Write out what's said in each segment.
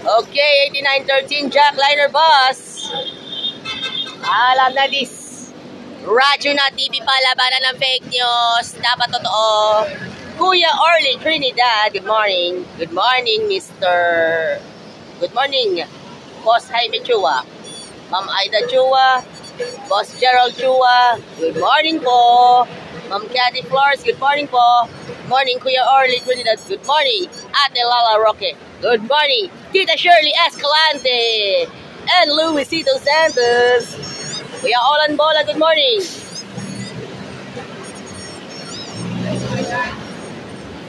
Okay, 8913 Jackliner Bus. Alam na this. Radyo na TV pa, labanan ng fake news. Dapat totoo. Kuya Orly Trinidad, good morning. Good morning, Mr. Good morning, Boss Jaime Chua. Ma'am Aida Chua. Boss Gerald Chua. Good morning po. Ma'am Cathy Flores, good morning po. Morning, Kuya Orly Trinidad. Good morning. Ate Lala Roque. Good morning. Tita Shirley Escalante. And Luisito Santos. Kuya Olan Bola, good morning.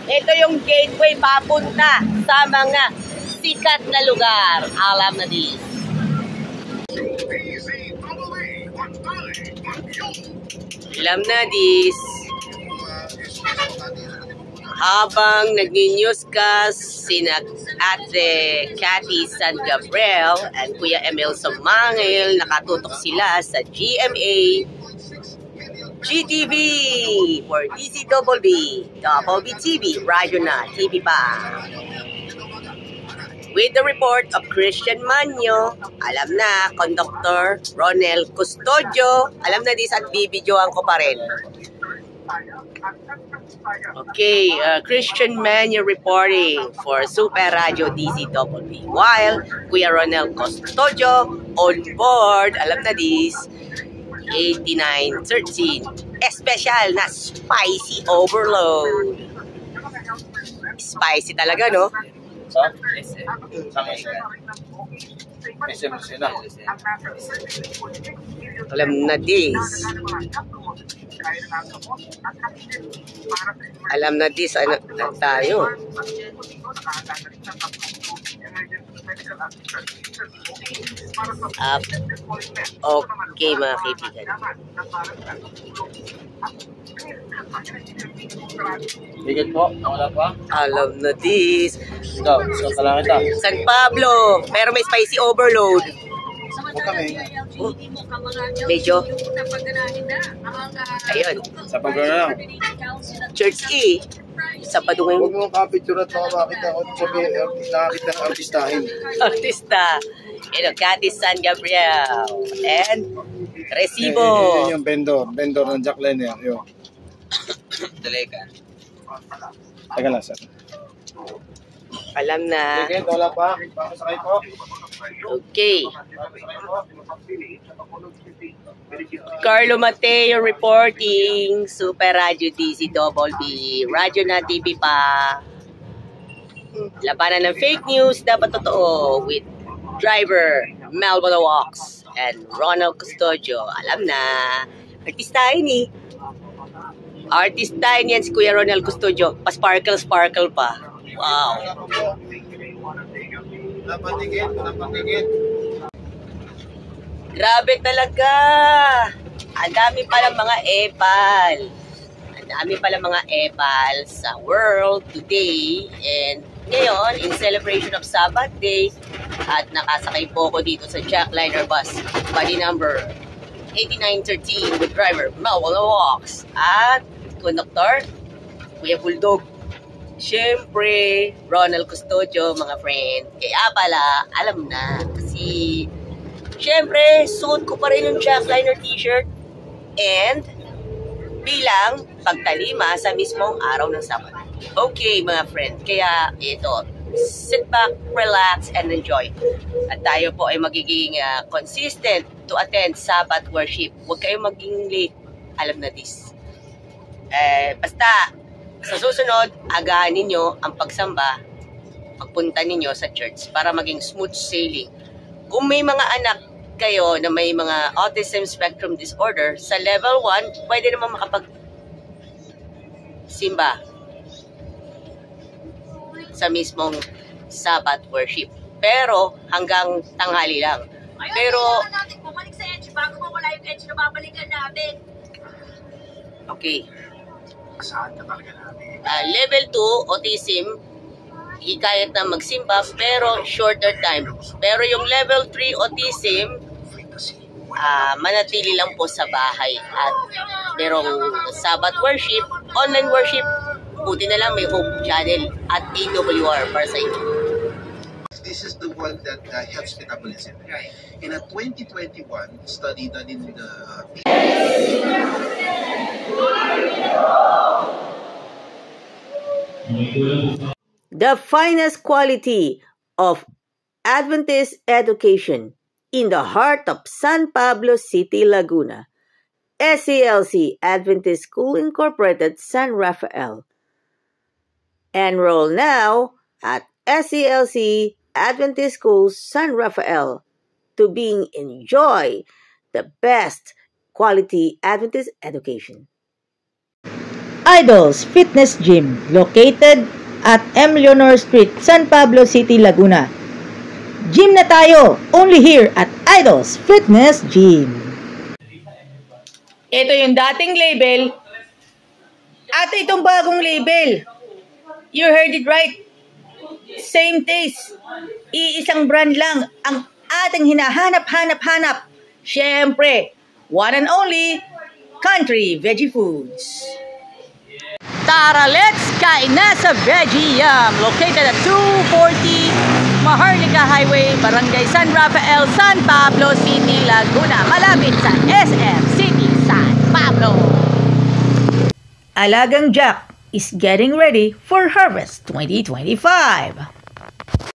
Ito yung gateway papunta sa mga sikat na lugar. Alam na din. Alam na dis. Habang nagni-newscast sina Ate Cathy San Gabriel and Kuya Emil Samangil, nakatutok sila sa GMA GTV for DCWB, Double B TV, Radyo na TV pa. With the report of Christian Manyo, alam na, Conductor Ronel Custodio, alam na dis at bibidyoan ko pa rin. Okay, Christian Manyo reporting for Super Radio DCWB. While Kuya Ronel Custodio on board, alam na dis, 8913. Special na spicy overload. Spicy talaga, no? Alam na dis. Alam na dis, ano tayo? Okay, mga kaibigan. Bigit po, wala pa? Alam na dis. Ikaw, so lang kita. San Pablo, pero may spicy overload. Medyo. Ayun. Sa pagkana lang. Church E. Sa Padungay. Huwag mo kapicture at makakita ko sabi nakakita ng artistahin. Artista. Cathy San Gabriel. And Resibo. Yun yung vendor ng Jackliner. Yun. Talaga. Teka lang, sir. Alam na. Bigit, wala pa. Pakasakay po. Okay. Carlo Mateo reporting. Super Radio DCWB. Radyo na TV pa. Labanan ng fake news. Dapat totoo. With driver Melvin Walks and Ronald Custodio. Alam na. Artistahin eh. Artistahin yan si Kuya Ronald Custodio. Pa-sparkle pa. Wow. Napatigit. Grabe talaga. Ang dami palang mga epal. Ang dami palang mga epal sa world today. And ngayon, in celebration of Sabbath Day, at nakasakay po ko dito sa Jackliner Bus, body number 8913 with driver Melvin Walks at conductor Kuya Bulldog. Siyempre, Ronald Custodio, mga friend. Kaya pala, alam na. Kasi, siyempre, suot ko pa rin yung Jackliner t-shirt. And, bilang pagtalima sa mismong araw ng Sabbath. Okay, mga friend. Kaya, ito, sit back, relax, and enjoy. At tayo po ay magiging consistent to attend Sabbath worship. Huwag kayong maging late. Alam na this. Basta, sa susunod, agahan ninyo ang pagsamba, pagpunta ninyo sa church para maging smooth sailing. Kung may mga anak kayo na may mga autism spectrum disorder, sa level 1, pwede naman makapag-simba sa mismong Sabbath worship. Pero hanggang tanghali lang. Pero natin bumalik sa edge bago mawala yung edge na babalikan natin. okay. Level 2, autism, hikayat na magsimba pero shorter time. Pero yung level 3 autism, manatili lang po sa bahay. At merong Sabbath worship, online worship, buti na lang may Hope Channel at AWR para sa inyo. one that helps metabolism. Right. In a 2021 study done in the The finest quality of Adventist education in the heart of San Pablo City, Laguna. SCLC Adventist School Incorporated, San Rafael. Enroll now at SCLC Adventist School, San Rafael to enjoy the best quality Adventist education. Idols Fitness Gym, located at M. Leonor Street, San Pablo City, Laguna. Gym na tayo, only here at Idols Fitness Gym. Ito yung dating label at itong bagong label. You heard it right. Same taste. Iisang brand lang ang ating hinahanap-hanap-hanap. Siyempre, one and only Country Veggie Foods. Tara, let's kain na sa Veggie Yum, located at 240 Maharlika Highway, Barangay San Rafael, San Pablo City, Laguna, malapit sa SM City, San Pablo. Alagang Jack is getting ready for Harvest 2025.